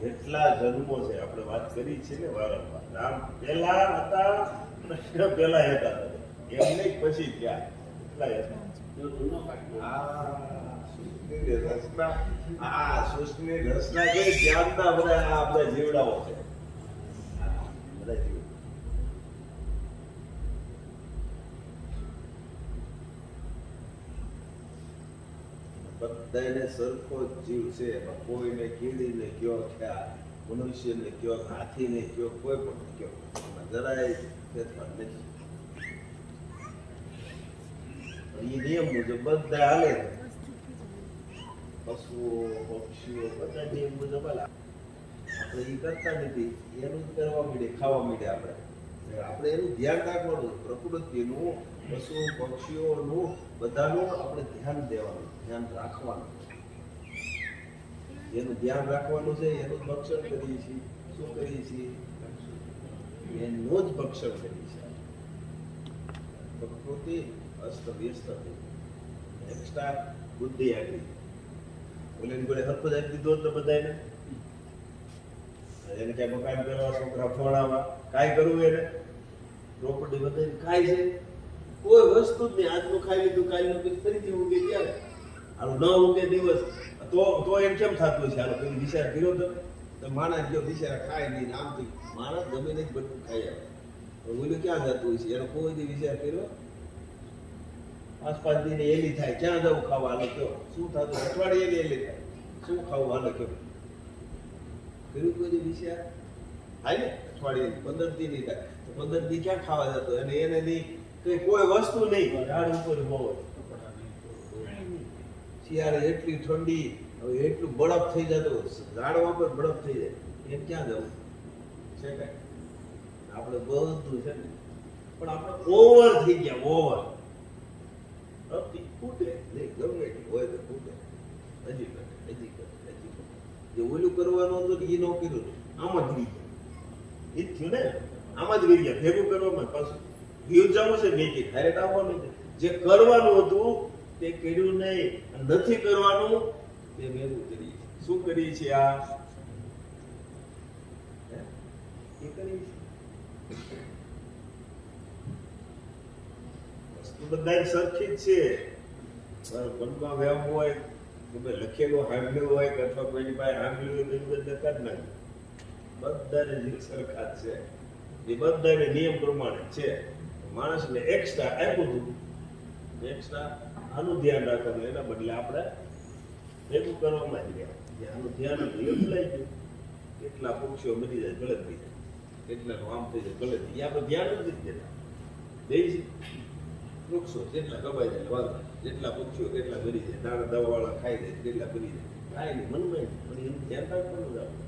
જેટલા જન્મો છે આપણે વાત કરી છે ને વારંવાર રામ પહેલા હતા કૃષ્ણ પહેલા હતા એમને પછી ગયા એટલા હતા સૃષ્ટિની રચના છે ત્યારના બધા આપણા જીવડાઓ છે બધા જીવ બધાને સરખો જીવ છે એમાં કોઈને કીડીને કયો ખ્યાલ મનુષ્યને કયો હાથીને કયો કોઈ પણ કયો એમાં જરાય ફેરફાર નથી એ નિયમ મુજબ બધા હાલે પશુઓ પક્ષીઓ બધા નિયમ મુજબ હાલે આપણે એ કરતા નથી એનું જ કરવા માંડે ખાવા માંડે આપણે એનું ધ્યાન રાખવાનું પ્રકૃતિનું પશુ પક્ષીઓનું બધાનું આપણે ધ્યાન દેવાનું ધ્યાન રાખવાનું એનું ધ્યાન રાખવાનું છે એનું જ ભક્ષણ કરીએ છીએ શું કરીએ છીએ એનું જ ભક્ષણ કરીએ છીએ પ્રકૃતિ અસ્તવ્યસ્ત થઈ એક્સ્ટ્રા બુદ્ધિ આગળ ઓલી જોડે હરખો જ આપી દીધો તો બધાને એને ક્યાંય મકાન કરવા છોકરા ફોડાવા કાંઈ કરવું એને પ્રોપર્ટી વધારે ખાય છે કોઈ વસ્તુ જ નહીં આજનું ખાઈ લીધું કાલનું પછી ફરીથી ઊંઘે ક્યારે આનું ન ઊંઘે દિવસ તો એમ કેમ થતું છે આનો કોઈ વિચાર કર્યો તો માણસ જો બિચારા ખાય નહીં આમથી માણસ જમીને જ બધું ખાઈ આવે તો ઓલું ક્યાં જતું છે એનો કોઈ દી વિચાર કર્યો 5-5 દિને એલી થાય ક્યાં જવું ખાવા હાલો કયો શું થતું અઠવાડિયે એલી થાય શું ખાવું હાલો કયો કર્યું કોઈ દી વિચાર થાય ને અઠવાડિયે 15 દી નહીં થાય તો 15 દી ક્યાં ખાવા જતો અને એને નહીં કોઈ વસ્તુ નહીં ઝાડ ઉપર હોય શિયાળે એટલી ઠંડી હવે એટલું બરફ થઈ જતો ઝાડવા પર બરફ થઈ જાય એમ ક્યાં જવું છે કઈ આપણે બધું છે ને પણ આપણે ઓવર થઈ ગયા ઓવર ફૂટે નહીં ગમે હોય તો ફૂટે હજી જે ઓલું કરવાનું હતું એ ન કર્યું આમાં જ ગઈ ગયા એ જ થયું ને આમાં જ ગઈ ગયા ભેગું કરવામાં પાછું વ્યૂ જવું છે મેકી ડાયરેક્ટ આવવાનું છે જે કરવાનું હતું તે કર્યું નહીં નથી કરવાનું તે ભેગું કરીએ શું કરીએ છીએ આ એ કરીએ વસ્તુ બધા સરખી જ છે મનમાં વ્યામ હોય કે લખેલું સાંભળ્યું હોય કે અથવા કોઈની પાસે સાંભળ્યું હોય તો બધા કાઢ નાખે બધાને જીવ સરખા જ છે એ બધાને નિયમ પ્રમાણે છે માણસને એક્સ્ટ્રા આપ્યું હતું એક્સ્ટ્રા આનું ધ્યાન રાખવાનું એના બદલે આપણે ભેગું કરવામાં જ રહ્યા આનું ધ્યાન ભૂલાઈ ગયું કેટલા પક્ષીઓ મરી જાય ગલત થઈ જાય કેટલાનું આમ થઈ જાય ગલત થઈ જાય આપણે ધ્યાન જ નથી દેતા દેવી વૃક્ષો જેટલા કપાઈ જાય વાંધો જેટલા પક્ષીઓ કેટલા મરી જાય દાણા દવાવાળા ખાઈ જાય કેટલા મરી જાય કાંઈ નહીં મનમાં પણ એનું ધ્યાન રાખવાનું જ આપણે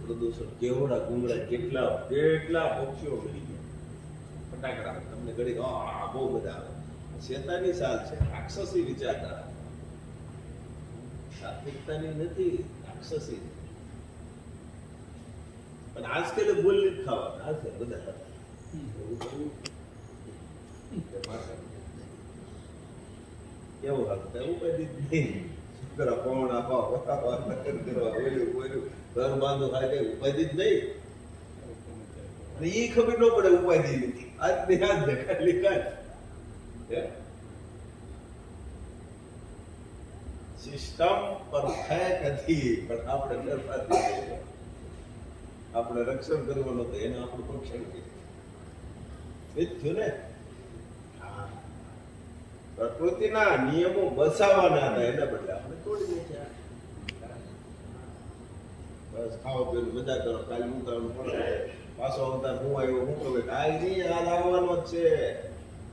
પ્રદૂષણ કેવડા ગુંગળા કેટલા પક્ષીઓ મરી ગયા ફટાકડા તમને ઘડી બહુ બધા આવે શેતાની સાલ છે રાક્ષસી વિચારધારા સાત્વિકતાની નથી રાક્ષસી પણ આજકાલ બોલ નથી ખાવાના આજકાલ બધા કેવું હાલતા ઉપાધિ નહીં છોકરા કોણ આપા કરવા ઓલું ઘર બાંધો ખાય કઈ ઉપાધિ જ નહીં અને એ ખબર ન પડે ઉપાધિ નથી આજ ને આજ ને ખાલી કાંઈ સિસ્ટમ પરફેક્ટ હતી પણ આપણે ફેરફાર થઈ આપણે રક્ષણ કરવાનું હતું એને આપણું રક્ષણ કર્યું થયું ને પ્રકૃતિના નિયમો બસાવવાના હતા એના બદલે આપણે તોડી નાખ્યા બસ ખાઓ પીવું મજા કરો કાલે ઉતારવાનું પડે પાછો અવતાર હું આવ્યો હું ખબર કાલ નહીં યાદ આવવાનો જ છે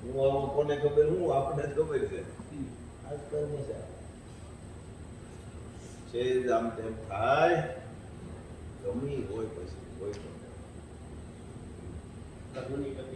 હું આવો કોને ખબર હું આપણે જ ખબર છે આજ કર્મ છે આમ તેમ થાય ગમી હોય પછી કોઈ પણ